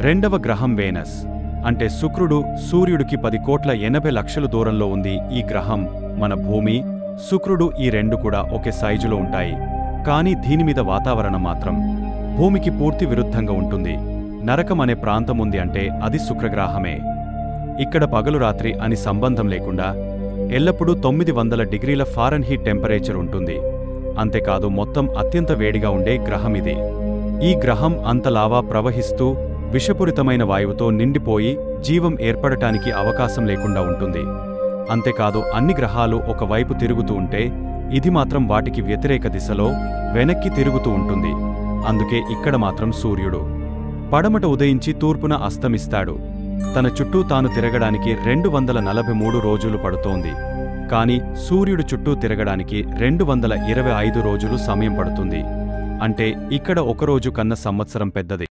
రెండవ గ్రహం వేనస్. అంటే శుక్రుడు సూర్యుడికి 10,80,00,000 దూరంలో ఉంది. ఈ గ్రహం మన భూమి, శుక్రుడు ఈ రెండు కూడా ఒకే సైజులో ఉంటాయి. కానీ దీనిమీద వాతావరణం మాత్రం భూమికి పూర్తి విరుద్ధంగా ఉంటుంది. నరకం అనే ప్రాంతం ఉంది అంటే అది శుక్రగ్రహమే. ఇక్కడ పగలు రాత్రి అని సంబంధం లేకుండా ఎల్లప్పుడూ 900 డిగ్రీల ఫారెన్హీట్ టెంపరేచర్ ఉంటుంది. అంతేకాదు మొత్తం అత్యంత వేడిగా ఉండే గ్రహం ఇది. ఈ గ్రహం అంత లావా ప్రవహిస్తూ విషపూరితమైన వాయువుతో నిండిపోయి జీవం ఏర్పడటానికి అవకాశం లేకుండా ఉంటుంది. అంతేకాదు అన్ని గ్రహాలు ఒకవైపు తిరుగుతూ ఉంటే ఇది మాత్రం వాటికి వ్యతిరేక దిశలో వెనక్కి తిరుగుతూ ఉంటుంది. అందుకే ఇక్కడ మాత్రం సూర్యుడు పడమట ఉదయించి తూర్పున అస్తమిస్తాడు. తన చుట్టూ తాను తిరగడానికి 243 రోజులు పడుతోంది. కాని సూర్యుడు చుట్టూ తిరగడానికి 225 రోజులు సమయం పడుతుంది. అంటే ఇక్కడ ఒక రోజు కన్నా సంవత్సరం పెద్దది.